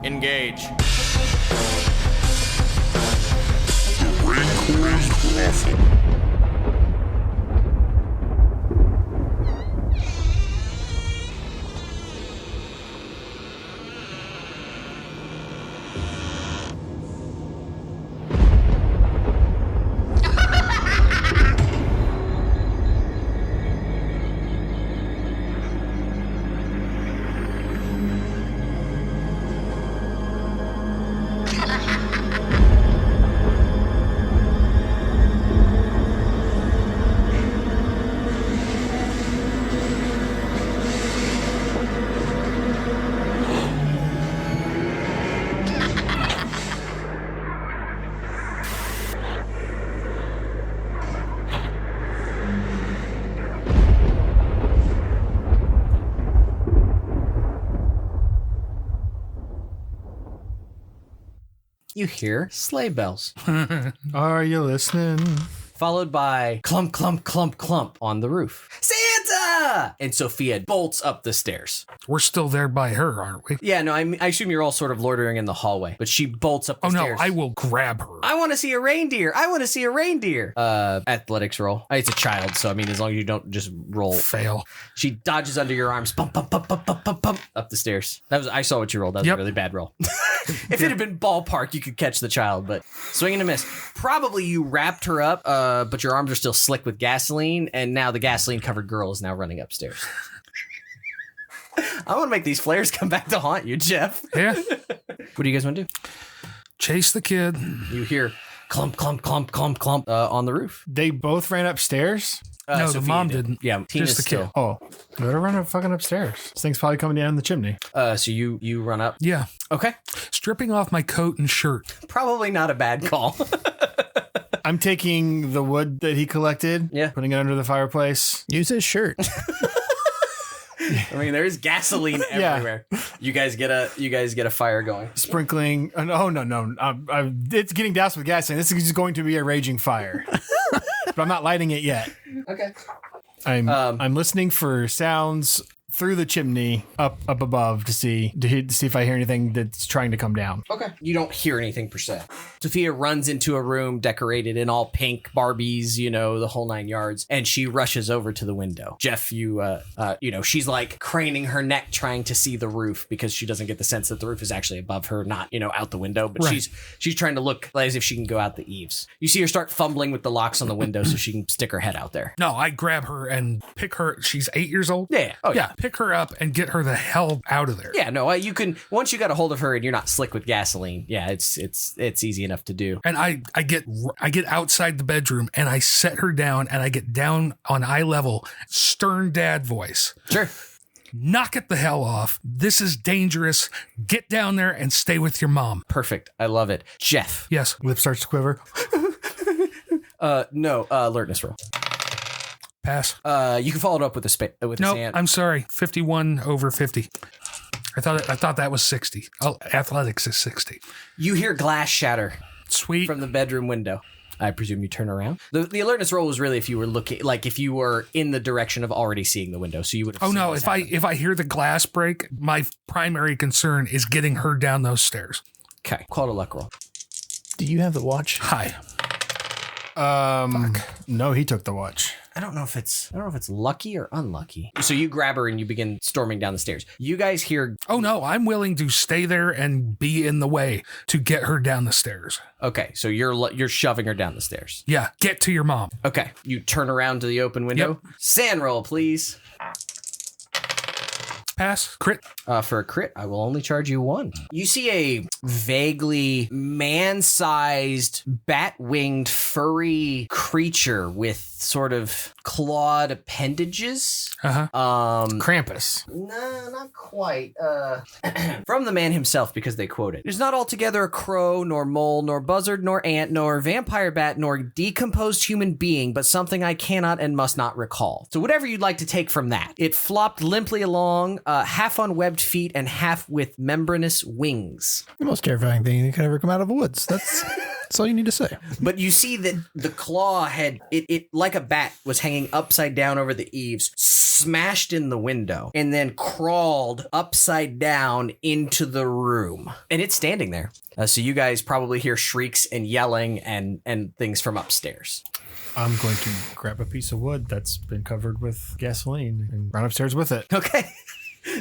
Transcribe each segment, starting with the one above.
engage. You hear sleigh bells. Are you listening? Followed by clump, clump, clump, clump on the roof. Santa! And Sophia bolts up the stairs. We're still there by her, aren't we? Yeah, no, I assume you're all sort of loitering in the hallway, but she bolts up the stairs. No, I will grab her. I want to see a reindeer. I want to see a reindeer. Athletics roll. It's a child, so I mean, as long as you don't just roll. Fail. She dodges under your arms, bump, bump, bump, bump, bump, bump, bump, up the stairs. I saw what you rolled. That was a really bad roll. If it had been ballpark, you could catch the child, but swing and a miss. Probably you wrapped her up, but your arms are still slick with gasoline, and now the gasoline-covered girl is now running upstairs. I want to make these flares come back to haunt you, Jeff. Yeah. What do you guys want to do? Chase the kid. You hear clump, clump, clump, clump, clump on the roof. They both ran upstairs? No, Sophia the mom did. didn't. Yeah, Tina's just the still. kid. Oh, let her run up fucking upstairs. This thing's probably coming down the chimney. So you run up. Yeah. Okay. Stripping off my coat and shirt. Probably not a bad call. I'm taking the wood that he collected, putting it under the fireplace. Use his shirt. I mean, there's gasoline everywhere. You guys get a fire going. Sprinkling. Oh, no. It's getting doused with gasoline. This is going to be a raging fire. But I'm not lighting it yet. Okay. I'm listening for sounds through the chimney up above to see if I hear anything that's trying to come down. Okay. You don't hear anything per se. Sophia runs into a room decorated in all pink Barbies, the whole 9 yards, and she rushes over to the window. Jeff, she's like craning her neck trying to see the roof because she doesn't get the sense that the roof is actually above her, not, out the window, but right. she's trying to look as if she can go out the eaves. You see her start fumbling with the locks on the window so she can stick her head out there. No, I grab her and pick her. She's 8 years old. Yeah. Oh, yeah. Pick her up and get her the hell out of there. Yeah, no, you can, once you got a hold of her and you're not slick with gasoline, it's easy enough to do. And I get outside the bedroom and I set her down and I get down on eye level, stern dad voice. Sure. Knock it the hell off. This is dangerous. Get down there and stay with your mom. Perfect. I love it. Jeff. Yes. Lip starts to quiver. No, alertness roll. Pass. You can follow it up with a No, sand. I'm sorry. 51 over 50. I thought that was 60. Oh, athletics is 60. You hear glass shatter. Sweet. From the bedroom window. I presume you turn around. The alertness roll was really if you were looking, like if you were in the direction of already seeing the window, so you would have. Oh no! If I hear the glass break, my primary concern is getting her down those stairs. Okay, call it a luck roll. Do you have the watch? Hi. No, he took the watch. I don't know if it's lucky or unlucky. So you grab her and you begin storming down the stairs. You guys hear. Oh no! I'm willing to stay there and be in the way to get her down the stairs. Okay, so you're shoving her down the stairs. Yeah, get to your mom. Okay, you turn around to the open window. Yep. Sand roll, please. Pass. Crit. For a crit, I will only charge you 1. You see a vaguely man-sized, bat-winged, furry creature with sort of clawed appendages. Uh-huh. Krampus. No, not quite. From the man himself, because they quote it. It is not altogether a crow, nor mole, nor buzzard, nor ant, nor vampire bat, nor decomposed human being, but something I cannot and must not recall. So whatever you'd like to take from that. It flopped limply along, half on webbed feet and half with membranous wings. The most terrifying thing that could ever come out of the woods. That's all you need to say. But you see that the claw had, it like a bat, was hanging upside down over the eaves, smashed in the window, and then crawled upside down into the room. And it's standing there. So you guys probably hear shrieks and yelling and things from upstairs. I'm going to grab a piece of wood that's been covered with gasoline and run upstairs with it. Okay.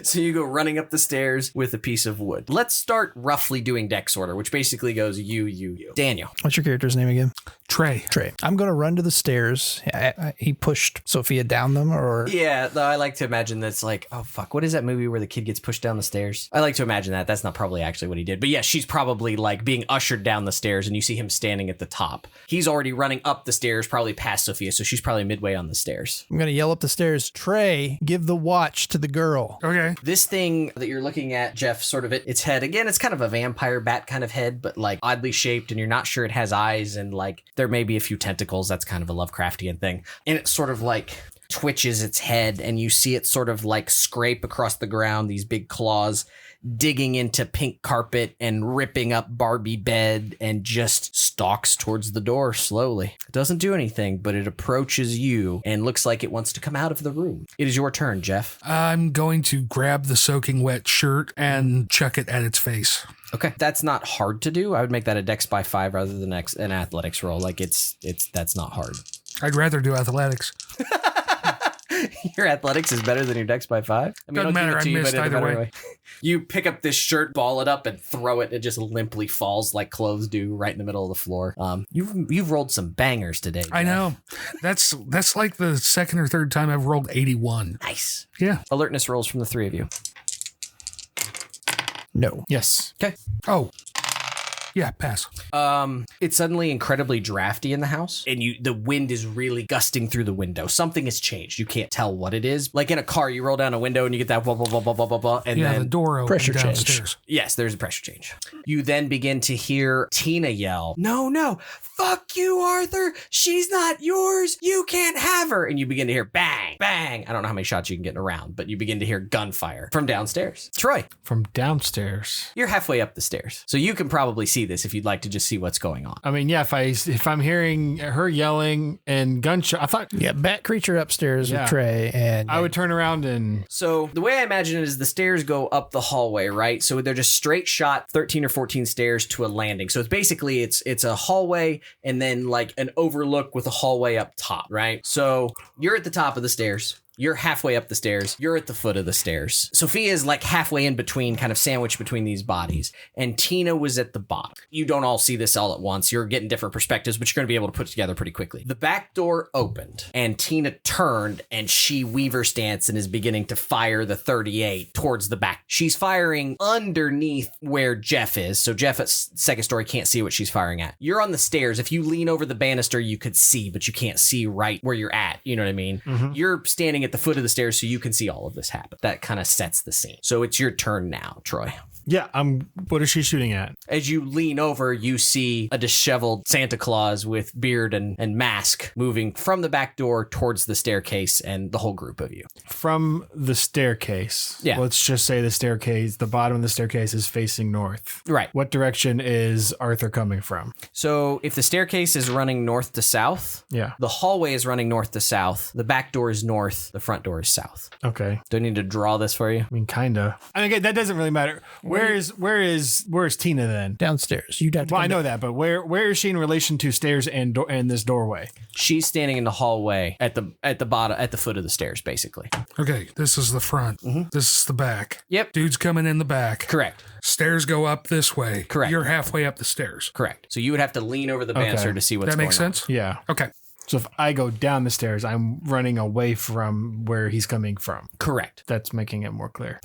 So you go running up the stairs with a piece of wood. Let's start roughly doing dex order, which basically goes you. Daniel. What's your character's name again? Trey. I'm going to run to the stairs. He pushed Sophia down them, or? Yeah, though I like to imagine that's like, oh, fuck. What is that movie where the kid gets pushed down the stairs? I like to imagine that. That's not probably actually what he did. But yeah, she's probably like being ushered down the stairs and you see him standing at the top. He's already running up the stairs, probably past Sophia. So she's probably midway on the stairs. I'm going to yell up the stairs, Trey, give the watch to the girl. Okay. This thing that you're looking at, Jeff, sort of its head, again, it's kind of a vampire bat kind of head, but like oddly shaped, and you're not sure it has eyes, and like there may be a few tentacles. That's kind of a Lovecraftian thing. And it sort of like twitches its head, and you see it sort of like scrape across the ground, these big claws digging into pink carpet and ripping up Barbie bed, and just stalks towards the door slowly. It doesn't do anything, but it approaches you and looks like it wants to come out of the room. It is your turn, Jeff. I'm going to grab the soaking wet shirt and chuck it at its face. Okay. That's not hard to do. I would make that a dex by 5 rather than an athletics roll. Like that's not hard. I'd rather do athletics. Your athletics is better than your dex by 5? I mean, Doesn't matter. I missed either way. You pick up this shirt, ball it up, and throw it. It just limply falls like clothes do right in the middle of the floor. You've rolled some bangers today, Jeff. I know. That's like the second or third time I've rolled 81. Nice. Yeah. Alertness rolls from the 3 of you. No. Yes. Okay. Oh. Yeah, pass. It's suddenly incredibly drafty in the house, and the wind is really gusting through the window. Something has changed. You can't tell what it is. Like in a car, you roll down a window and you get that blah, blah, blah, blah, blah, blah, blah, and then the door opens pressure downstairs. change. Yes, there's a pressure change. You then begin to hear Tina yell, no, fuck you, Arthur. She's not yours. You can't have her. And you begin to hear bang, bang. I don't know how many shots you can get in a round, but you begin to hear gunfire from downstairs. Troy. From downstairs. You're halfway up the stairs, so you can probably see this if you'd like to just see what's going on. I mean, yeah, if I'm hearing her yelling and gunshot, I thought... Yeah, bat creature upstairs with Trey, and... I would turn around and... So the way I imagine it is the stairs go up the hallway, right? So they're just straight shot 13 or 14 stairs to a landing. So it's basically, it's a hallway and then like an overlook with a hallway up top, right? So you're at the top of the stairs. You're halfway up the stairs. You're at the foot of the stairs. Sophia is like halfway in between, kind of sandwiched between these bodies. And Tina was at the bottom. You don't all see this all at once. You're getting different perspectives, but you're going to be able to put it together pretty quickly. The back door opened and Tina turned and she Weaver stance and is beginning to fire the 38 towards the back. She's firing underneath where Jeff is. So Jeff at second story can't see what she's firing at. You're on the stairs. If you lean over the banister, you could see, but you can't see right where you're at. You know what I mean? Mm-hmm. You're standing at the foot of the stairs so you can see all of this happen. That kind of sets the scene. So it's your turn now, Troy. Yeah, what is she shooting at? As you lean over, you see a disheveled Santa Claus with beard and mask moving from the back door towards the staircase and the whole group of you. From the staircase. Yeah. Let's just say the bottom of the staircase is facing north. Right. What direction is Arthur coming from? So if the staircase is running north to south, yeah, the hallway is running north to south, the back door is north, the front door is south. Okay. Do I need to draw this for you? I mean, kinda. And again, that doesn't really matter. Where is Tina then? Downstairs. You'd have to. Well, I know that, but where is she in relation to stairs and this doorway? She's standing in the hallway at the bottom, at the foot of the stairs, basically. Okay, this is the front. Mm-hmm. This is the back. Yep. Dude's coming in the back. Correct. Stairs go up this way. Correct. You're halfway up the stairs. Correct. So you would have to lean over the banister to see what's going on. That makes sense? Yeah. Okay. So if I go down the stairs, I'm running away from where he's coming from. Correct. That's making it more clear.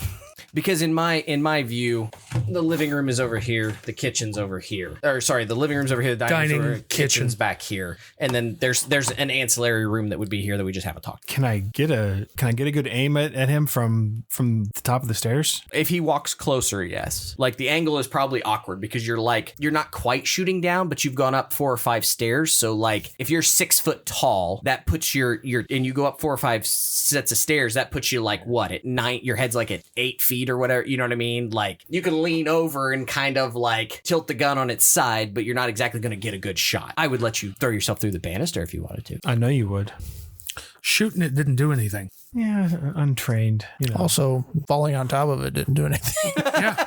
Because in my view, the living room is over here, the kitchen's over here. Or sorry, the living room's over here, the dining room's over here, kitchen's back here, and then there's an ancillary room that would be here that we just haven't talked. Can I get a good aim at him from the top of the stairs? If he walks closer, yes. Like the angle is probably awkward because you're not quite shooting down, but you've gone up 4 or 5 stairs. So like if you're 6 foot tall, that puts your and you go up 4 or 5 sets of stairs, that puts you like what at 9? Your head's like at 8 feet or whatever, you know what I mean? Like you can lean over and kind of like tilt the gun on its side, but you're not exactly going to get a good shot. I would let you throw yourself through the banister if you wanted to. I know you would. Shooting it didn't do anything. Yeah, untrained. You know. Also, falling on top of it didn't do anything. Yeah.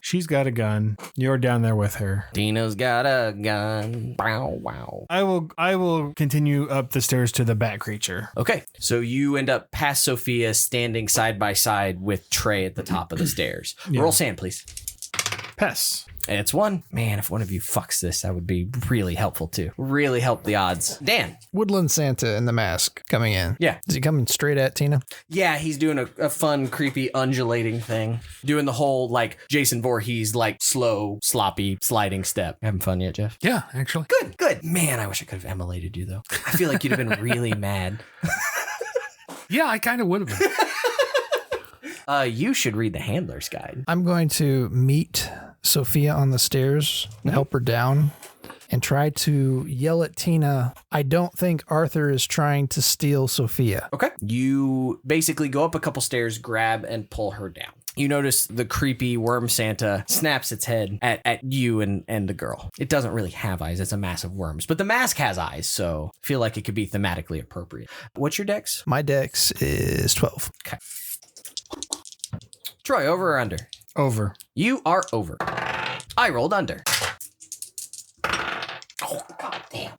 She's got a gun. You're down there with her. Tina's got a gun. Wow, wow. I will continue up the stairs to the bat creature. Okay, so you end up past Sophia standing side by side with Trey at the top of the stairs. Yeah. Roll sand, please. Pass. It's 1. Man, if one of you fucks this, that would be really helpful too. Really help the odds. Dan. Woodland Santa in the mask coming in. Yeah. Is he coming straight at Tina? Yeah, he's doing a fun, creepy, undulating thing. Doing the whole, like, Jason Voorhees, like, slow, sloppy, sliding step. Having fun yet, Jeff? Yeah, actually. Good. Man, I wish I could have emulated you, though. I feel like you'd have been really mad. Yeah, I kind of would have been. You should read the handler's guide. I'm going to meet Sophia on the stairs and help her down and try to yell at Tina. I don't think Arthur is trying to steal Sophia. Okay. You basically go up a couple stairs, grab, and pull her down. You notice the creepy worm Santa snaps its head at you and the girl. It doesn't really have eyes. It's a mass of worms. But the mask has eyes, so I feel like it could be thematically appropriate. What's your dex? My dex is 12. Okay. Troy, over or under? Over. You are over. I rolled under. Oh, god damn.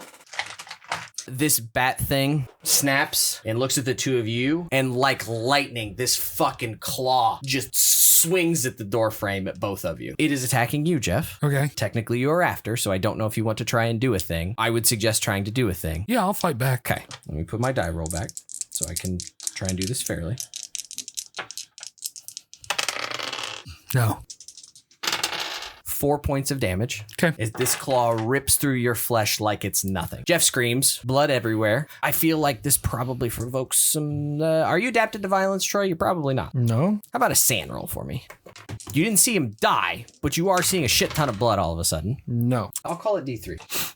This bat thing snaps and looks at the two of you, and like lightning, this fucking claw just swings at the door frame at both of you. It is attacking you, Jeff. Okay. Technically, you are after, so I don't know if you want to try and do a thing. I would suggest trying to do a thing. Yeah, I'll fight back. Okay, let me put my die roll back so I can try and do this fairly. No. 4 points of damage. Okay. As this claw rips through your flesh like it's nothing. Jeff screams, blood everywhere. I feel like this probably provokes some... are you adapted to violence, Troy? You're probably not. No. How about a sand roll for me? You didn't see him die, but you are seeing a shit ton of blood all of a sudden. No. I'll call it D3.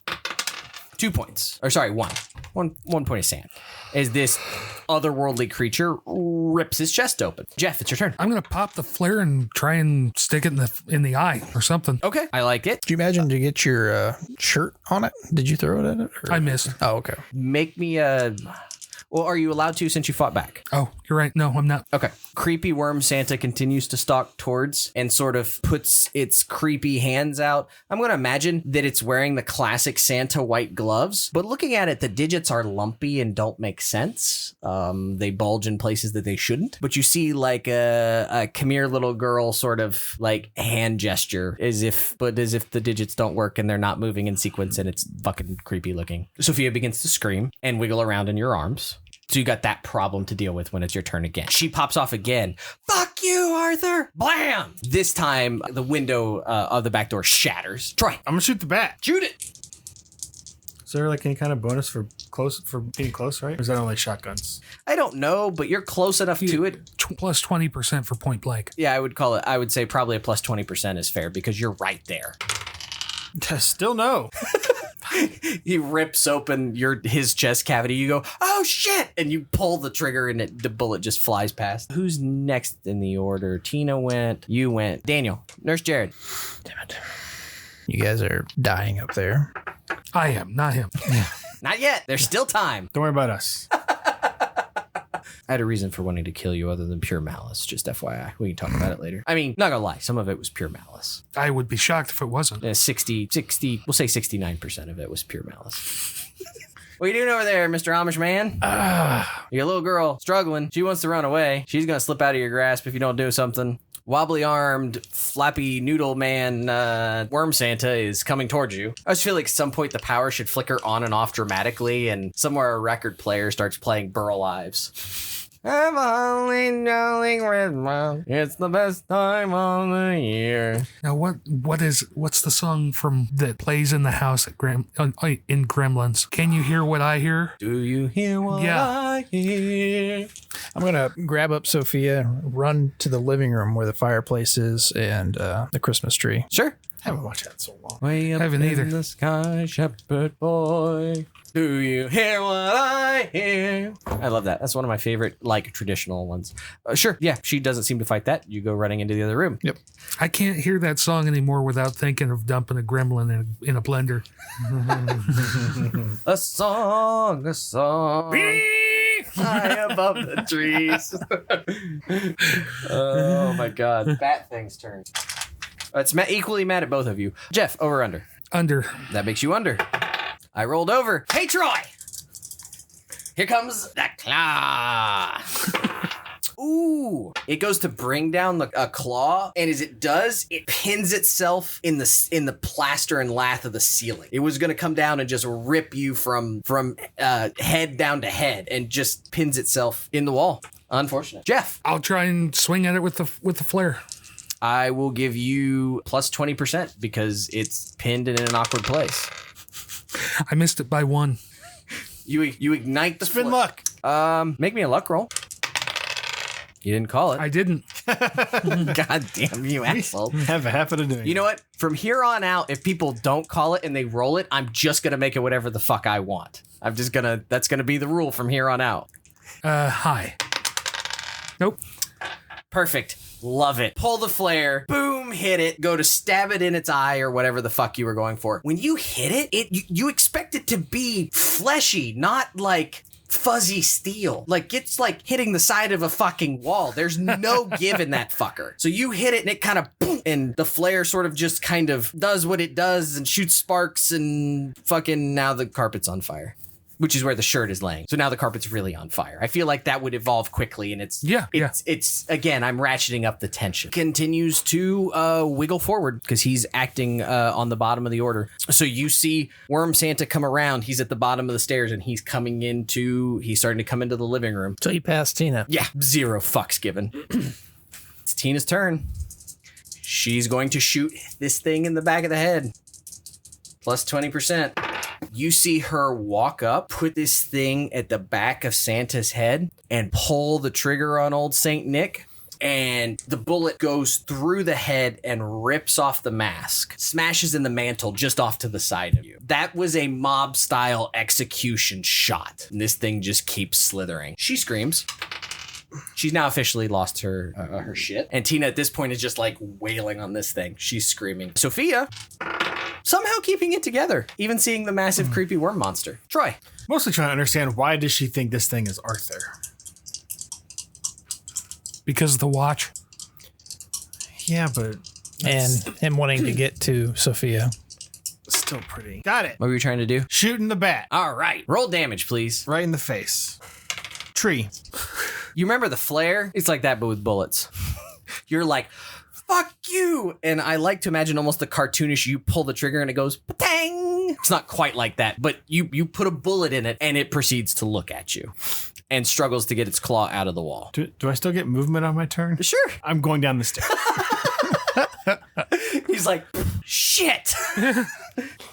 2 points. Or sorry, 1. 1 point of sand. As this otherworldly creature rips his chest open. Jeff, it's your turn. I'm gonna pop the flare and try and stick it in the eye or something. Okay, I like it. Do you imagine to get your shirt on it? Did you throw it at it? Or? I missed. Oh, okay. Make me a... Well, are you allowed to since you fought back? Oh, you're right. No, I'm not. Okay. Creepy worm Santa continues to stalk towards and sort of puts its creepy hands out. I'm going to imagine that it's wearing the classic Santa white gloves, but looking at it, the digits are lumpy and don't make sense. They bulge in places that they shouldn't, but you see like a come here little girl sort of like hand gesture as if the digits don't work and they're not moving in sequence, and it's fucking creepy looking. Sophia begins to scream and wiggle around in your arms. So you got that problem to deal with when it's your turn again. She pops off again. Fuck you, Arthur. Blam! This time, the window of the back door shatters. Troy, I'm gonna shoot the bat. shoot it. Is there like any kind of bonus for being close, right? Or is that only shotguns? I don't know, but you're close enough to it. Plus 20% for point blank. Yeah, I would say probably a plus 20% is fair because you're right there. Still no. He rips open his chest cavity. You go, oh shit! And you pull the trigger and the bullet just flies past. Who's next in the order? Tina went. You went. Daniel. Nurse Jared. Damn it. You guys are dying up there. I am, not him. Not yet. There's still time. Don't worry about us. I had a reason for wanting to kill you other than pure malice. Just FYI. We can talk about it later. I mean, not gonna lie. Some of it was pure malice. I would be shocked if it wasn't. 60, we'll say 69% of it was pure malice. What are you doing over there, Mr. Amish man? Your little girl struggling. She wants to run away. She's gonna slip out of your grasp if you don't do something. Wobbly armed, flappy noodle man, worm Santa is coming towards you. I just feel like at some point the power should flicker on and off dramatically, and somewhere a record player starts playing Burl Ives. I'm only jolly Christmas. It's the best time of the year. Now, what's the song from that plays in the house at in Gremlins? Can you hear what I hear? Do you hear what I hear? I'm going to grab up Sophia, run to the living room where the fireplace is and the Christmas tree. Sure. I haven't watched that in so long. Way up Haven't in either. the sky, shepherd boy. Do you hear what I hear? I love that. That's one of my favorite, like, traditional ones. Sure, yeah, she doesn't seem to fight that. You go running into the other room. Yep. I can't hear that song anymore without thinking of dumping a gremlin in a blender. A song. High above the trees. Oh my God. Bat thing's turn. It's equally mad at both of you. Jeff, over or under? Under. That makes you under. I rolled over. Hey, Troy! Here comes the claw. Ooh. It goes to bring down a claw, and as it does, it pins itself in the plaster and lath of the ceiling. It was going to come down and just rip you from head down to head, and just pins itself in the wall. Unfortunate. Jeff. I'll try and swing at it with the flare. I will give you plus 20% because it's pinned in an awkward place. I missed it by 1. You ignite the Spin luck. Make me a luck roll. You didn't call it. I didn't. God damn you, asshole. Have a habit of doing You know what? From here on out, if people don't call it and they roll it, I'm just going to make it whatever the fuck I want. That's going to be the rule from here on out. High. Nope. Perfect. Love it. Pull the flare. Boom. Hit it. Go to stab it in its eye or whatever the fuck you were going for. When you hit it, you expect it to be fleshy, not like fuzzy steel. Like it's like hitting the side of a fucking wall. There's no give in that fucker. So you hit it and it kind of boom, and the flare sort of just kind of does what it does and shoots sparks, and fucking now the carpet's on fire. Which is where the shirt is laying. So now the carpet's really on fire. I feel like that would evolve quickly, and it's again, I'm ratcheting up the tension. Continues to wiggle forward because he's acting on the bottom of the order. So you see Worm Santa come around. He's at the bottom of the stairs, and he's starting to come into the living room. So you passed Tina. Yeah, 0 fucks given. It's Tina's turn. She's going to shoot this thing in the back of the head. Plus 20%. You see her walk up, put this thing at the back of Santa's head, and pull the trigger on old Saint Nick. And the bullet goes through the head and rips off the mask, smashes in the mantle just off to the side of you. That was a mob-style execution shot. And this thing just keeps slithering. She screams. She's now officially lost her shit. And Tina at this point is just like wailing on this thing. She's screaming. Sophia, somehow keeping it together, even seeing the massive creepy worm monster. Troy. Mostly trying to understand, why does she think this thing is Arthur? Because of the watch. Yeah, but... And him wanting to get to Sophia. Still pretty. Got it. What were you trying to do? Shooting the bat. All right. Roll damage, please. Right in the face. Tree. You remember the flare? It's like that, but with bullets. You're like, fuck you. And I like to imagine almost the cartoonish, you pull the trigger and it goes, pa-tang. It's not quite like that, but you put a bullet in it and it proceeds to look at you and struggles to get its claw out of the wall. Do I still get movement on my turn? Sure. I'm going down the stairs. He's like, shit.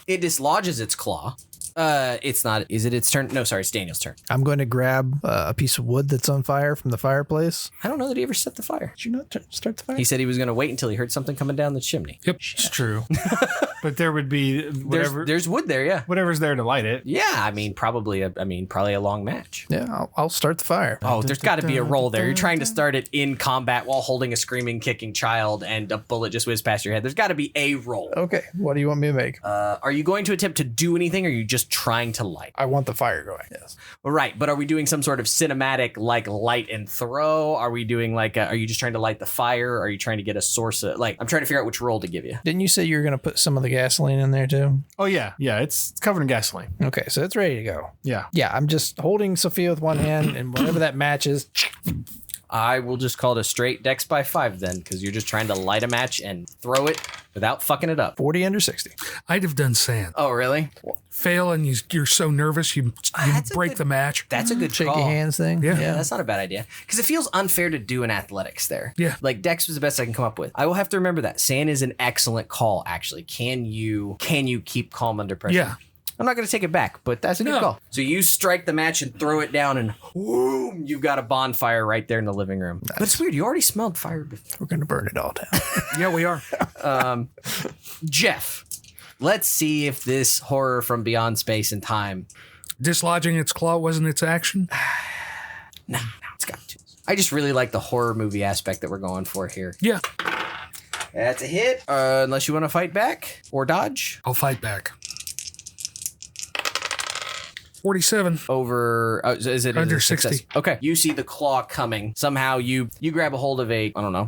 It dislodges its claw. It's not. Is it its turn? No, sorry, it's Daniel's turn. I'm going to grab a piece of wood that's on fire from the fireplace. I don't know that he ever set the fire. Did you not start the fire? He said he was going to wait until he heard something coming down the chimney. Yep. It's true. But there would be whatever. There's wood there, yeah. Whatever's there to light it. Yeah, I mean, probably a long match. Yeah, I'll start the fire. Oh, there's got to be a roll there. You're trying to start it in combat while holding a screaming, kicking child, and a bullet just whizzed past your head. There's got to be a roll. Okay, what do you want me to make? Are you going to attempt to do anything, or are you just trying to light? I want the fire going. Yes. Right, but are we doing some sort of cinematic, like, light and throw? Are we doing, like, are you just trying to light the fire? Are you trying to get a source of, like, I'm trying to figure out which roll to give you. Didn't you say you were going to put some of the gasoline in there too? Oh, yeah. Yeah, it's covered in gasoline. Okay, so it's ready to go. Yeah. Yeah, I'm just holding Sophia with one hand, and whatever that matches. I will just call it a straight dex by 5 then, because you're just trying to light a match and throw it without fucking it up. 40 under 60. I'd have done sand. Oh, really? Fail and you're so nervous you break the match. That's a good Shake call. your hands thing. Yeah. Yeah, that's not a bad idea. Because it feels unfair to do in athletics there. Yeah. Like, dex was the best I can come up with. I will have to remember that. Sand is an excellent call, actually. Can you keep calm under pressure? Yeah. I'm not going to take it back, but that's a good call. So you strike the match and throw it down, and boom, you've got a bonfire right there in the living room. Nice. But it's weird. You already smelled fire before. We're going to burn it all down. Yeah, we are. Jeff, let's see if this horror from beyond space and time. Dislodging its claw wasn't its action? No, it's got to. I just really like the horror movie aspect that we're going for here. Yeah. That's a hit. Unless you want to fight back or dodge. I'll fight back. 47. Over, is it Under a success? 60. Okay. You see the claw coming. Somehow you grab a hold of I don't know,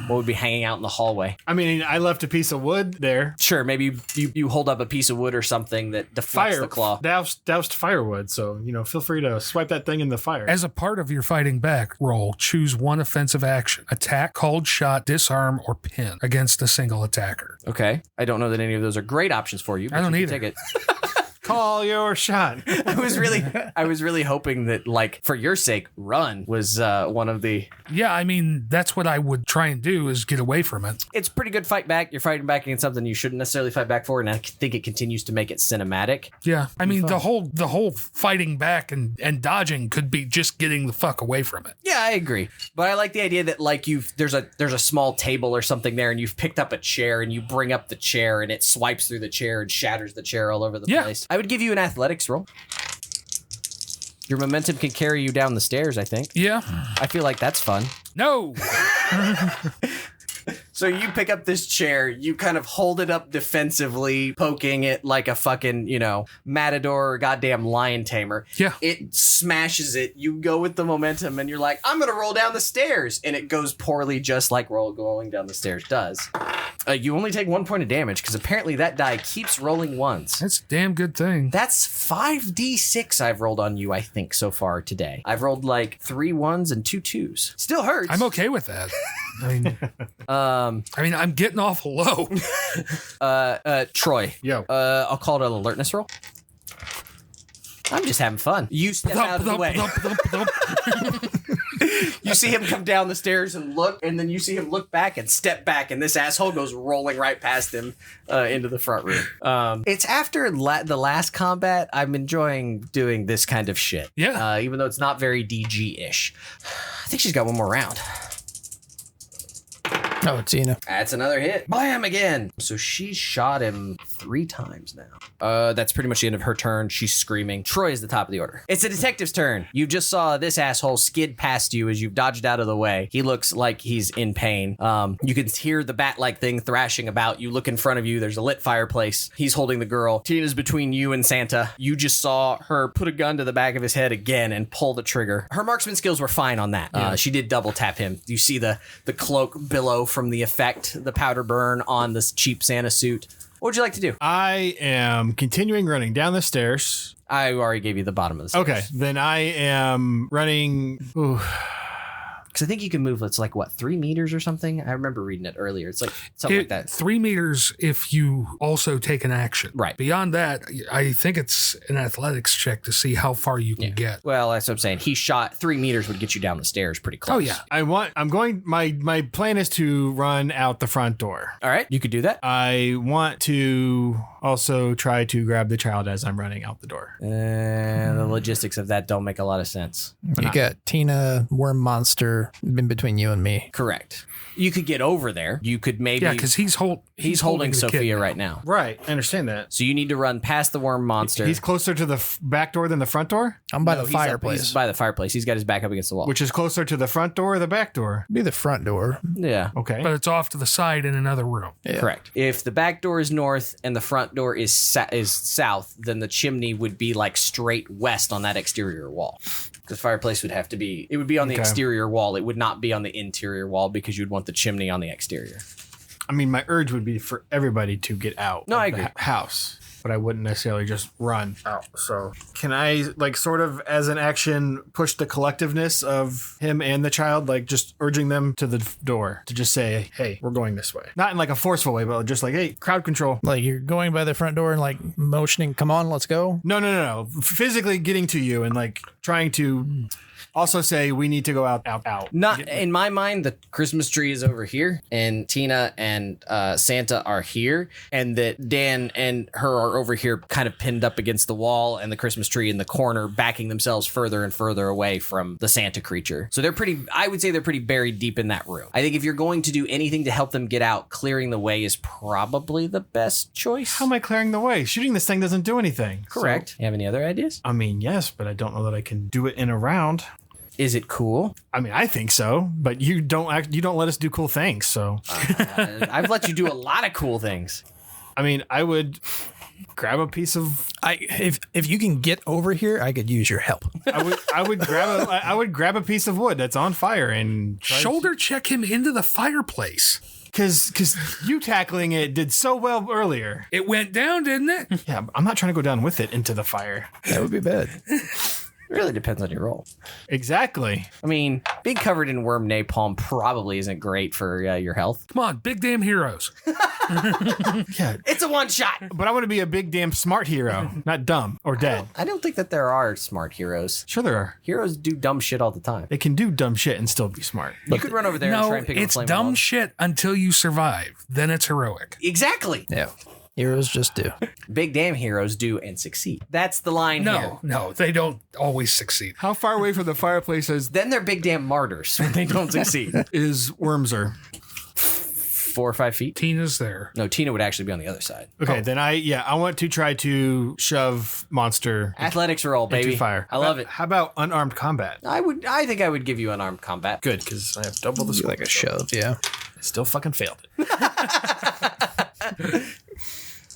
what would be hanging out in the hallway. I mean, I left a piece of wood there. Sure, maybe you hold up a piece of wood or something that deflects the claw. Doused firewood. So, feel free to swipe that thing in the fire. As a part of your fighting back roll, choose one offensive action. Attack, cold shot, disarm, or pin against a single attacker. Okay. I don't know that any of those are great options for you. But I don't you can either. Take it. Call your shot. I was really hoping that, like, for your sake, run was one of the... Yeah, I mean, that's what I would try and do is get away from it. It's pretty good fight back. You're fighting back against something you shouldn't necessarily fight back for, and I think it continues to make it cinematic. Yeah, I mean, the whole fighting back and dodging could be just getting the fuck away from it. Yeah, I agree. But I like the idea that, like, there's a small table or something there, and you've picked up a chair, and you bring up the chair, and it swipes through the chair and shatters the chair all over the place. I would give you an athletics roll. Your momentum can carry you down the stairs, I think. Yeah. I feel like that's fun. No. So you pick up this chair, you kind of hold it up defensively, poking it like a fucking, matador or goddamn lion tamer. Yeah. It smashes it. You go with the momentum and you're like, I'm going to roll down the stairs. And it goes poorly just like going down the stairs does. You only take 1 point of damage because apparently that die keeps rolling ones. That's a damn good thing. That's 5d6 I've rolled on you, I think, so far today. I've rolled like 3 1s and 2 2s. Still hurts. I'm okay with that. I mean, I'm getting awful low. Troy. Yo. I'll call it an alertness roll. I'm just having fun. You step out of the way. You see him come down the stairs and look, and then you see him look back and step back, and this asshole goes rolling right past him into the front room. It's after the last combat, I'm enjoying doing this kind of shit. Yeah. Even though it's not very DG-ish. I think she's got one more round. Oh, Tina. That's another hit. Blam again. So she's shot him 3 times now. That's pretty much the end of her turn. She's screaming. Troy is the top of the order. It's the detective's turn. You just saw this asshole skid past you as you've dodged out of the way. He looks like he's in pain. You can hear the bat-like thing thrashing about. You look in front of you. There's a lit fireplace. He's holding the girl. Tina's between you and Santa. You just saw her put a gun to the back of his head again and pull the trigger. Her marksman skills were fine on that. She did double tap him. You see the cloak billow from the effect, the powder burn on this cheap Santa suit. What would you like to do? I am continuing running down the stairs. I already gave you the bottom of the stairs. Okay, then I am running. Ooh. Because I think you can move, it's like, 3 meters or something? I remember reading it earlier. It's like something like that. 3 meters if you also take an action. Right. Beyond that, I think it's an athletics check to see how far you can get. Well, that's what I'm saying. He shot 3 meters would get you down the stairs pretty close. Oh, yeah. My plan is to run out the front door. All right, you could do that. I want to also try to grab the child as I'm running out the door. The logistics of that don't make a lot of sense. You got Tina, Worm Monster, in between you and me. Correct. You could get over there. You could maybe... Yeah, because he's holding the Sophia kid right now. Right, I understand that. So you need to run past the worm monster. He's closer to the back door than the front door? I'm by the He's fireplace. by the fireplace. He's got his back up against the wall. Which is closer to the front door or the back door? Be the front door. Yeah. Okay. But it's off to the side in another room. Yeah. Correct. If the back door is north and the front door is south, then the chimney would be like straight west on that exterior wall. The fireplace would have to be... It would be on the exterior wall. It would not be on the interior wall because you'd want the chimney on the exterior. I mean, my urge would be for everybody to get out No, of I the agree. house, but I wouldn't necessarily just run out. So can I, like, sort of as an action, push the collectiveness of him and the child, like just urging them to the door to just say, hey, we're going this way. Not in like a forceful way, but just like, hey, crowd control. Like you're going by the front door and like motioning, come on, let's go. No. Physically getting to you and like trying to... Also say we need to go out. Not in my mind, the Christmas tree is over here, and Tina and Santa are here, and that Dan and her are over here, kind of pinned up against the wall, and the Christmas tree in the corner, backing themselves further and further away from the Santa creature. So I would say they're pretty buried deep in that room. I think if you're going to do anything to help them get out, clearing the way is probably the best choice. How am I clearing the way? Shooting this thing doesn't do anything. Correct. So, You have any other ideas? I mean, yes, but I don't know that I can do it in a round. Is it cool? I mean, I think so, but you don't let us do cool things, so. I've let you do a lot of cool things. I mean, I would grab a piece of. If you can get over here, I could use your help. I would grab a piece of wood that's on fire and Shoulder check him into the fireplace. Because you tackling it did so well earlier. It went down, didn't it? Yeah, I'm not trying to go down with it into the fire. That would be bad. It really depends on your role. Exactly. I mean, being covered in worm napalm probably isn't great for your health. Come on, big damn heroes. Yeah, It's a one shot. but I want to be a big damn smart hero, not dumb or dead. I don't think that there are smart heroes. Sure there are. Heroes do dumb shit all the time. They can do dumb shit and still be smart. You could run over there and No, try and pick up a it's flame dumb wall. shit until you survive. Then it's heroic. Exactly. Yeah. Heroes just do. Big damn heroes do and succeed. That's the line here. No, they don't always succeed. How far away from the fireplace Then they're big damn martyrs when they don't succeed. is Wormser? 4 or 5 feet. Tina's there. No, Tina would actually be on the other side. Okay, then I want to try to shove monster Athletics roll, baby. into fire. I love it. How about unarmed combat? I think I would give you unarmed combat. Good, because I have double the score. Like a shove, yeah. I still fucking failed it.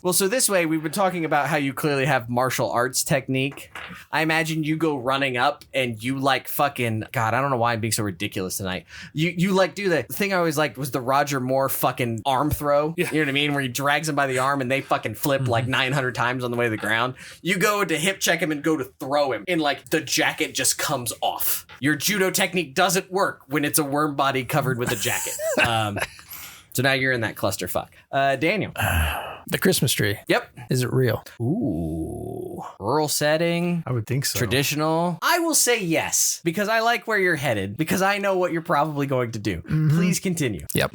Well, so this way, we've been talking about how you clearly have martial arts technique. I imagine you go running up and you like fucking, God, I don't know why I'm being so ridiculous tonight. You like do the thing I always liked was the Roger Moore fucking arm throw. Yeah. You know what I mean? Where he drags him by the arm and they fucking flip like 900 times on the way to the ground. You go to hip check him and go to throw him and like the jacket just comes off. Your judo technique doesn't work when it's a worm body covered with a jacket. So now you're in that clusterfuck. Daniel. The Christmas tree. Yep. Is it real? Ooh. Rural setting. I would think so. Traditional. I will say yes, because I like where you're headed, because I know what you're probably going to do. Please continue. Yep.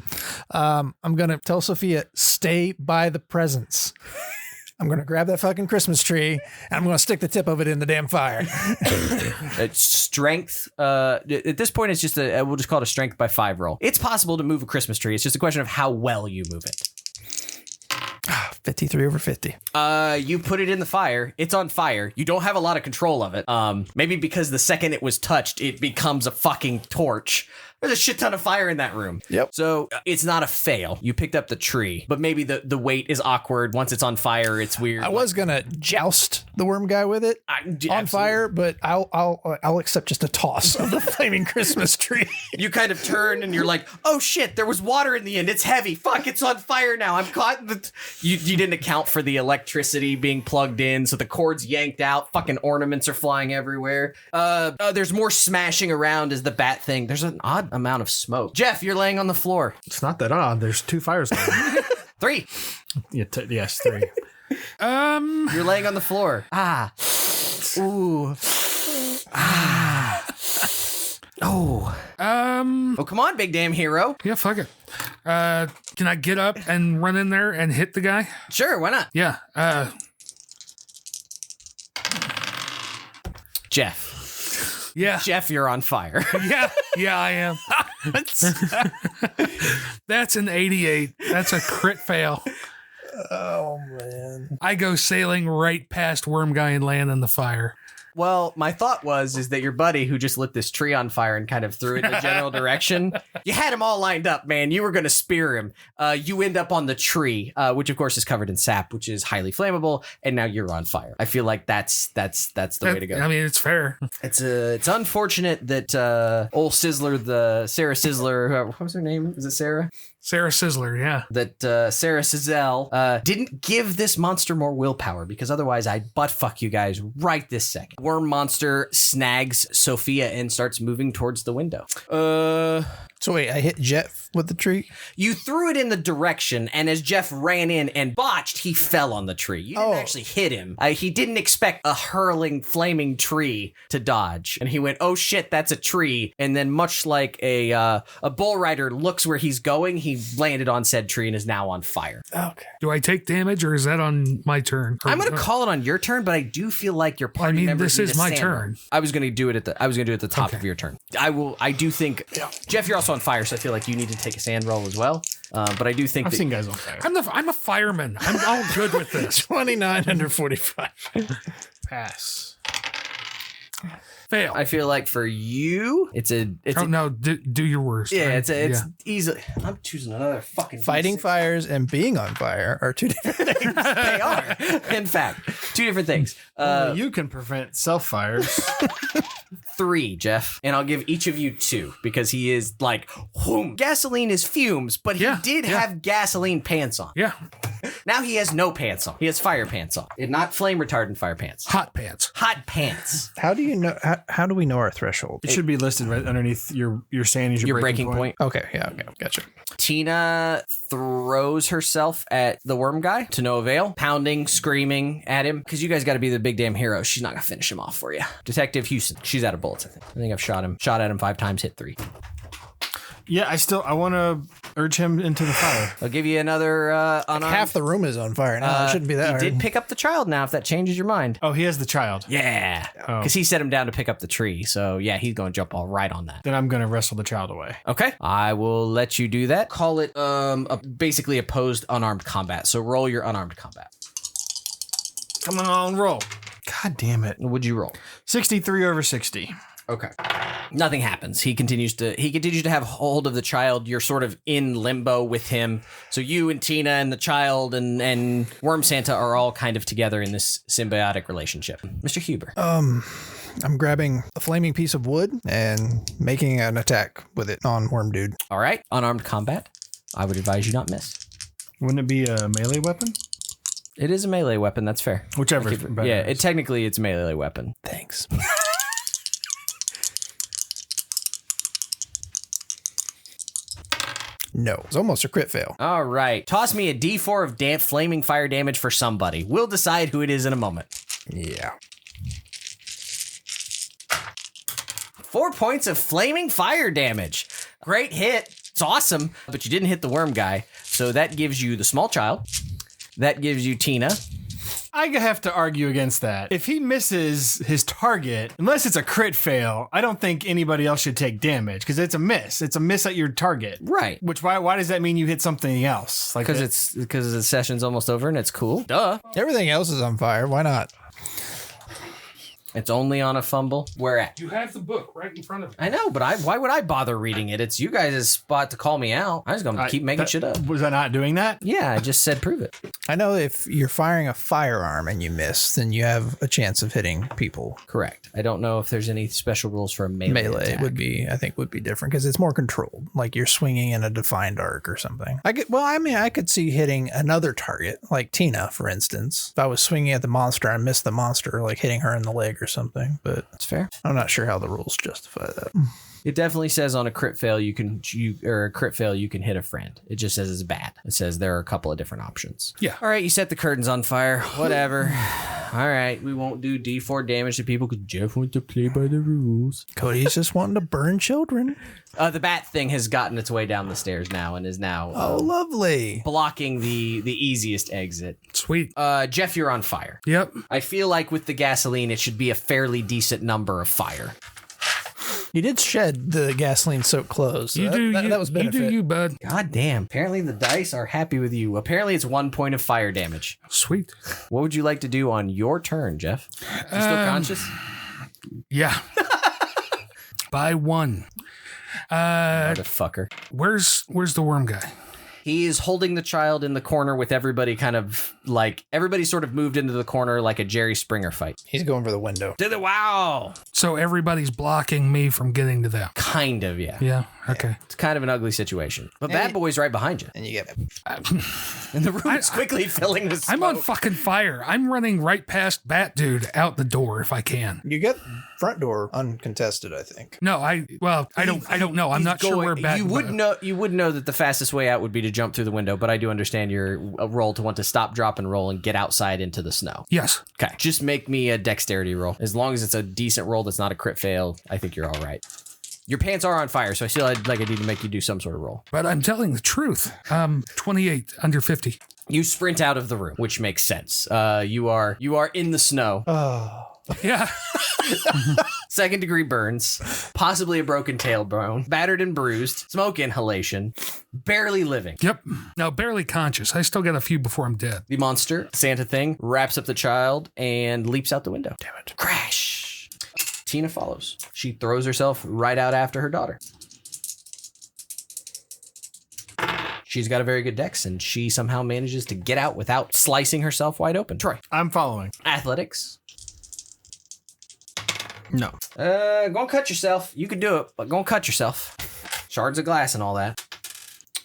I'm going to tell Sophia, stay by the presents. I'm going to grab that fucking Christmas tree and I'm going to stick the tip of it in the damn fire. Strength. At this point, it's just we'll just call it a strength by 5 roll. It's possible to move a Christmas tree. It's just a question of how well you move it. 53 over 50. You put it in the fire. It's on fire. You don't have a lot of control of it. Maybe because the second it was touched, it becomes a fucking torch. There's a shit ton of fire in that room. Yep. So it's not a fail. You picked up the tree, but maybe the weight is awkward. Once it's on fire, it's weird. I was going to joust the worm guy with it on fire, but I'll accept just a toss of the flaming Christmas tree. You kind of turn and you're like, oh shit, there was water in the end. It's heavy. Fuck, it's on fire now. I'm caught in the... You didn't account for the electricity being plugged in, so the cord's yanked out. Fucking ornaments are flying everywhere. There's more smashing around as the bat thing. There's an odd amount of smoke. Jeff, you're laying on the floor. It's not that odd. There's 2 fires going. 3. Yes, 3. You're laying on the floor. Ooh. Oh. Oh, come on, big damn hero. Yeah, fuck it. Can I get up and run in there and hit the guy? Sure, why not? Yeah. Jeff. Yeah. Jeff, you're on fire. Yeah, I am. That's an 88. That's a crit fail. Oh, man. I go sailing right past Worm Guy and land in the fire. Well, my thought is that your buddy who just lit this tree on fire and kind of threw it in the general direction, you had him all lined up, man. You were going to spear him. You end up on the tree, which of course is covered in sap, which is highly flammable, and now you're on fire. I feel like that's the way to go. I mean, it's fair. It's unfortunate that old Sizzler, the Sarah Sizzler, what was her name? Is it Sarah? Sarah Sizzler, yeah. That Sarah Szell didn't give this monster more willpower, because otherwise I'd butt fuck you guys right this second. Worm monster snags Sophia and starts moving towards the window. So wait, I hit Jeff with the tree? You threw it in the direction, and as Jeff ran in and botched, he fell on the tree. You didn't actually hit him. He didn't expect a hurling, flaming tree to dodge. And he went, oh shit, that's a tree. And then much like a bull rider looks where he's going, he landed on said tree and is now on fire. Okay. Do I take damage or is that on my turn? I'm going to call it on your turn, but I do feel like your party members this need is a my sand turn. roll. I was going to do it at the top of your turn. I do think Jeff, you're also on fire, so I feel like you need to take a sand roll as well. But I do think I've seen guys on fire. I'm a fireman. I'm all good with this. 29 under 45. Pass. Fail. I feel like for you, it's no, do your worst. yeah, it's easily. I'm choosing another fucking Fighting D6. fires and being on fire are two different things. They are, in fact, two different things. You can prevent self-fires. 3, Jeff, and I'll give each of you 2 because he is like, whoom. Gasoline is fumes, but he did have gasoline pants on. Yeah. Now he has no pants on. He has fire pants on. Not flame retardant fire pants. Hot pants. Hot pants. How do you know? How do we know our threshold? It should be listed right underneath your saying is Your breaking point. Okay, yeah, okay, gotcha. Tina throws herself at the worm guy to no avail, pounding, screaming at him because you guys got to be the big damn hero. She's not gonna finish him off for you. Detective Huson. She's out of bullets. I think I've shot at him 5 times, hit 3. Yeah, I want to urge him into the fire. I'll give you another unarmed. Half the room is on fire now. It shouldn't be that hard. He did pick up the child now, if that changes your mind. Oh, he has the child. Yeah, because he set him down to pick up the tree. So yeah, he's going to jump all right on that. Then I'm going to wrestle the child away. Okay, I will let you do that. Call it basically opposed unarmed combat. So roll your unarmed combat. Come on, roll. God damn it. Would you roll? 63 over 60. Okay. Nothing happens. He continues to have hold of the child. You're sort of in limbo with him. So you and Tina and the child and Worm Santa are all kind of together in this symbiotic relationship. Mr. Huber. I'm grabbing a flaming piece of wood and making an attack with it on Worm Dude. All right. Unarmed combat. I would advise you not miss. Wouldn't it be a melee weapon? It is a melee weapon. That's fair. Whichever. Is better. Yeah, technically it's a melee weapon. Thanks. No, it's almost a crit fail. All right. Toss me a D4 of flaming fire damage for somebody. We'll decide who it is in a moment. Yeah. 4 points of flaming fire damage. Great hit. It's awesome. But you didn't hit the worm guy. So that gives you the small child. That gives you Tina. I have to argue against that. If he misses his target, unless it's a crit fail, I don't think anybody else should take damage because it's a miss. It's a miss at your target. Right. Which why does that mean you hit something else? Like Because the session's almost over and it's cool. Duh. Everything else is on fire. Why not? It's only on a fumble. Where at? You have the book right in front of you. I know, but why would I bother reading it? It's you guys' spot to call me out. I'm just going to keep making shit up. Was I not doing that? Yeah, I just said prove it. I know if you're firing a firearm and you miss, then you have a chance of hitting people. Correct. I don't know if there's any special rules for a melee attack. would be different because it's more controlled. Like you're swinging in a defined arc or something. I could see hitting another target, like Tina, for instance. If I was swinging at the monster and missed the monster, like hitting her in the leg or something. But That's fair. I'm not sure how the rules justify that. It definitely says on a crit fail you can hit a friend. It just says it's bad. It says there are a couple of different options. Yeah. All right, you set the curtains on fire. Whatever. All right, we won't do D4 damage to people because Jeff wants to play by the rules. Cody's just wanting to burn children. The bat thing has gotten its way down the stairs now and is now Oh, lovely. blocking the easiest exit. Sweet. Jeff, you're on fire. Yep. I feel like with the gasoline, it should be a fairly decent number of fire. You did shed the gasoline-soaked clothes. So that was benefit. You do you, bud. God damn. Apparently the dice are happy with you. Apparently it's 1 point of fire damage. Sweet. What would you like to do on your turn, Jeff? You still conscious? Yeah. By 1. Motherfucker. Where's the worm guy? He is holding the child in the corner with everybody everybody sort of moved into the corner like a Jerry Springer fight. He's going for the window. Wow. So everybody's blocking me from getting to them. Kind of, yeah. Yeah. Okay. It's kind of an ugly situation. But Bad Boy's right behind you. And you get And the room is quickly filling with smoke. I'm on fucking fire. I'm running right past Bat Dude out the door if I can. You get front door uncontested, I think. No, I don't know. I'm not sure where Bat. You would know that the fastest way out would be to jump through the window, but I do understand your roll to want to stop, drop, and roll and get outside into the snow. Yes. Okay. Just make me a dexterity roll. As long as it's a decent roll that's not a crit fail, I think you're all right. Your pants are on fire, so I feel like I need to make you do some sort of roll. But I'm telling the truth. 28 under 50. You sprint out of the room, which makes sense. You are in the snow. Oh. Yeah. 2nd degree burns, possibly a broken tailbone, battered and bruised, smoke inhalation, barely living. Yep. No, barely conscious. I still got a few before I'm dead. The monster, Santa thing, wraps up the child and leaps out the window. Damn it. Crash. Tina follows. She throws herself right out after her daughter. She's got a very good dex, and she somehow manages to get out without slicing herself wide open. Troy. I'm following. Athletics. No. Go and cut yourself. You can do it, but go and cut yourself. Shards of glass and all that.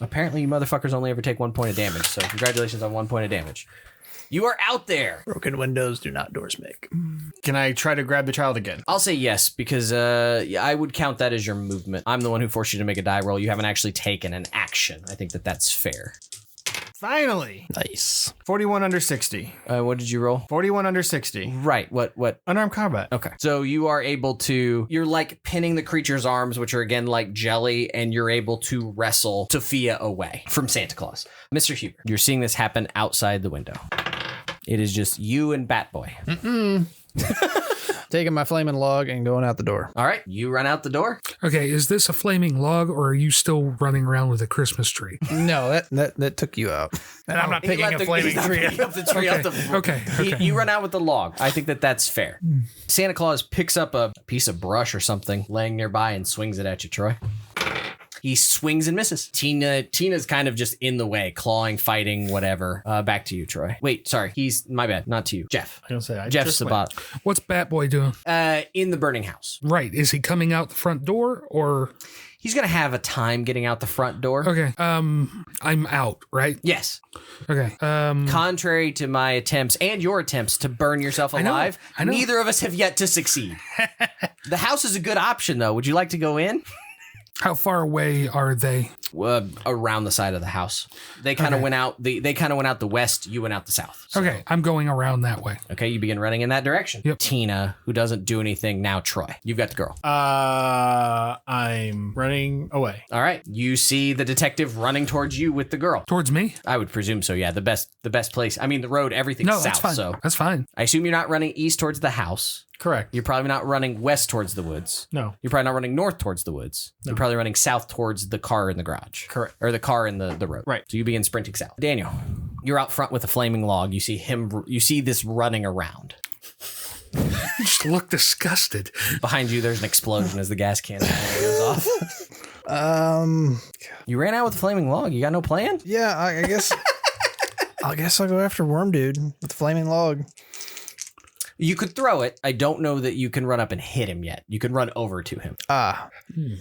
Apparently, you motherfuckers only ever take 1 point of damage, so congratulations on 1 point of damage. You are out there. Broken windows do not doors make. Can I try to grab the child again? I'll say yes, because I would count that as your movement. I'm the one who forced you to make a die roll. You haven't actually taken an action. I think that that's fair. Finally. Nice. 41 under 60. What did you roll? 41 under 60. Right. What? Unarmed combat. Okay. So you are able to, you're like pinning the creature's arms, which are again like jelly, and you're able to wrestle Sophia away from Santa Claus. Mr. Huber, you're seeing this happen outside the window. It is just you and Batboy. Taking my flaming log and going out the door. All right. You run out the door. Okay, is this a flaming log, or are you still running around with a Christmas tree? No, that took you out. And I'm not picking a flaming tree. Up the tree up the Okay. You run out with the log. I think that that's fair. Santa Claus picks up a piece of brush or something laying nearby and swings it at you, Troy. He swings and misses. Tina's kind of just in the way, clawing, fighting, whatever. Back to you, Troy. Wait, sorry. My bad. Not to you. Jeff. I don't say. Jeff's the bot. What's Batboy doing? In the burning house. Right. Is he coming out the front door, or? He's going to have a time getting out the front door. Okay. I'm out, right? Yes. Okay. Contrary to my attempts and your attempts to burn yourself alive, I know. neither of us have yet to succeed. The house is a good option, though. Would you like to go in? How far away are they? Around the side of the house. They kind of went out. They kind of went out the west. You went out the south. So. Okay, I'm going around that way. Okay, you begin running in that direction. Yep. Tina, who doesn't do anything now. Troy, you've got the girl. I'm running away. All right, you see the detective running towards you with the girl. Towards me? I would presume so. Yeah, the best place. I mean, the road, everything's No, south. that's fine. So That's fine. I assume you're not running east towards the house. Correct. You're probably not running west towards the woods. No. You're probably not running north towards the woods. No. You're probably running south towards the car in the garage. Correct. Or the car in the road. Right. So you begin sprinting south. Daniel, you're out front with a flaming log. You see this running around. You just look disgusted. Behind you, there's an explosion as the gas can goes off. You ran out with a flaming log. You got no plan? Yeah, I guess. I guess I'll go after Worm Dude with the flaming log. You could throw it. I don't know that you can run up and hit him yet. You can run over to him.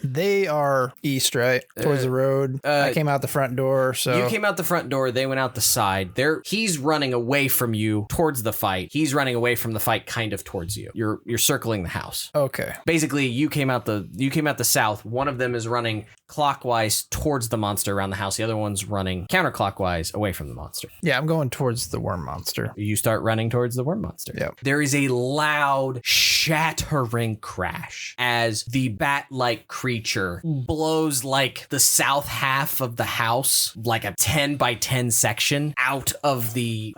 They are east, right? Towards the road. I came out the front door, so... You came out the front door. They went out the side. He's running away from you towards the fight. He's running away from the fight kind of towards you. You're circling the house. Okay. Basically, you came out the south. One of them is running clockwise towards the monster around the house. The other one's running counterclockwise away from the monster. Yeah, I'm going towards the worm monster. You start running towards the worm monster. Yep. There is a loud, shattering crash as the bat-like creature blows like the south half of the house, like a 10 by 10 section, out of the,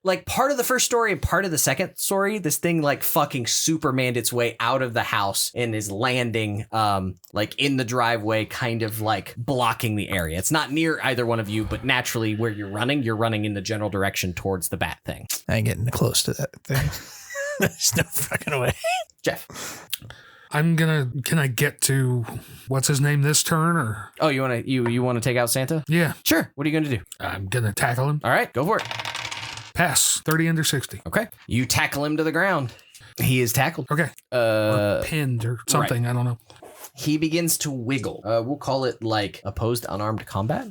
like part of the first story and part of the second story. This thing like fucking Superman'd its way out of the house and is landing, like in the driveway, kind of like blocking the area. It's not near either one of you, but naturally where you're running in the general direction towards the bat thing. I ain't getting close to that thing. There's no fucking way. Jeff. Can I get to what's his name this turn, or? Oh, you want to take out Santa? Yeah. Sure. What are you going to do? I'm going to tackle him. All right, go for it. Pass. 30 under 60. Okay. You tackle him to the ground. He is tackled. Okay. Or pinned or something. Right. I don't know. He begins to wiggle. We'll call it like opposed unarmed combat.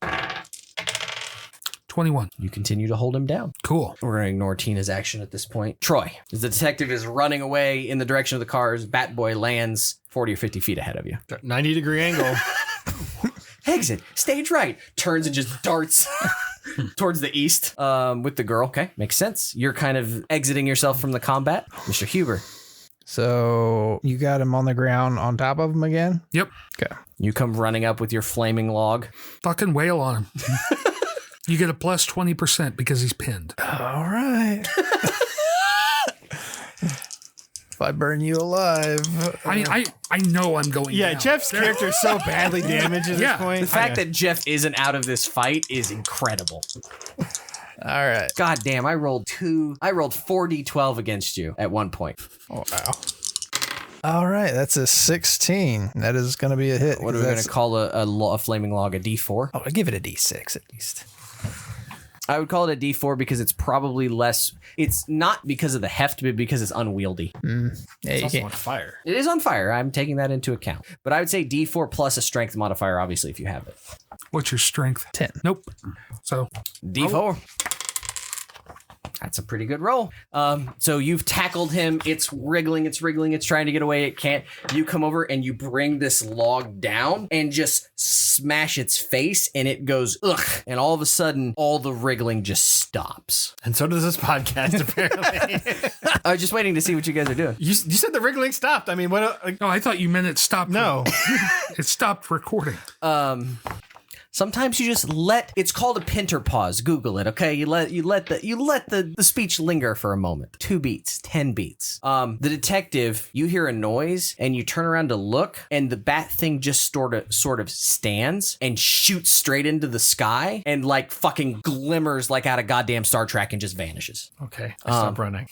21. You continue to hold him down. Cool. We're going to ignore Tina's action at this point. Troy, as the detective is running away in the direction of the cars, Batboy lands 40 or 50 feet ahead of you. 90-degree angle. Exit. Stage right. Turns and just darts towards the east with the girl. Okay, makes sense. You're kind of exiting yourself from the combat. Mr. Huber. So you got him on the ground on top of him again? Yep. Okay. You come running up with your flaming log. Fucking wail on him. You get a plus 20% because he's pinned. All right. If I burn you alive. I mean, I know I'm going Yeah, down. Jeff's character is so badly damaged at this point. The fact that Jeff isn't out of this fight is incredible. All right. God damn, I rolled 4d12 against you at one point. Oh, wow. All right, that's a 16. That is going to be a hit. What are we going to call a flaming log? A D4? Oh, I'll give it a D6 at least. I would call it a D4 because it's probably less. It's not because of the heft, but because it's unwieldy. Yeah, It's you also can't. on fire. It is on fire. I'm taking that into account. But I would say D4 plus a strength modifier, obviously, if you have it. What's your strength? 10. Nope. So D4. That's a pretty good roll. So you've tackled him. It's wriggling. It's trying to get away. It can't. You come over and you bring this log down and just smash its face, and it goes ugh. And all of a sudden, all the wriggling just stops. And so does this podcast, apparently. I was just waiting to see what you guys are doing. You said the wriggling stopped. I mean, what? no, I thought you meant it stopped. No. It stopped recording. Sometimes you just it's called a pinter pause. Google it, okay? You let the speech linger for a moment. 2 beats, 10 beats. The detective, you hear a noise and you turn around to look, and the bat thing just sort of stands and shoots straight into the sky and like fucking glimmers like out of goddamn Star Trek and just vanishes. Okay, I stopped running.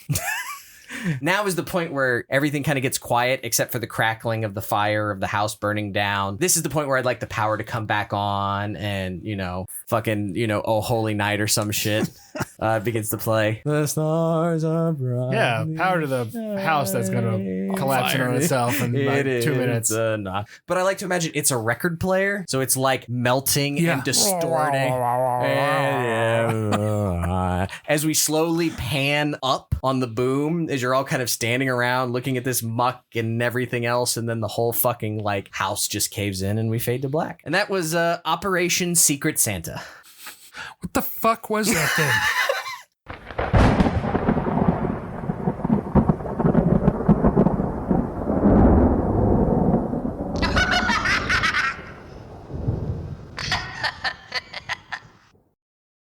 Now is the point where everything kind of gets quiet except for the crackling of the fire of the house burning down. This is the point where I'd like the power to come back on and, Oh Holy Night or some shit begins to play. The stars are bright. Yeah, power to the house that's going to collapse in on itself in about 2 minutes. But I like to imagine it's a record player, so it's like melting and distorting. As we slowly pan up on the boom, as you're all kind of standing around looking at this muck and everything else, and then the whole fucking like house just caves in and we fade to black. And that was Operation Secret Santa. What the fuck was that thing?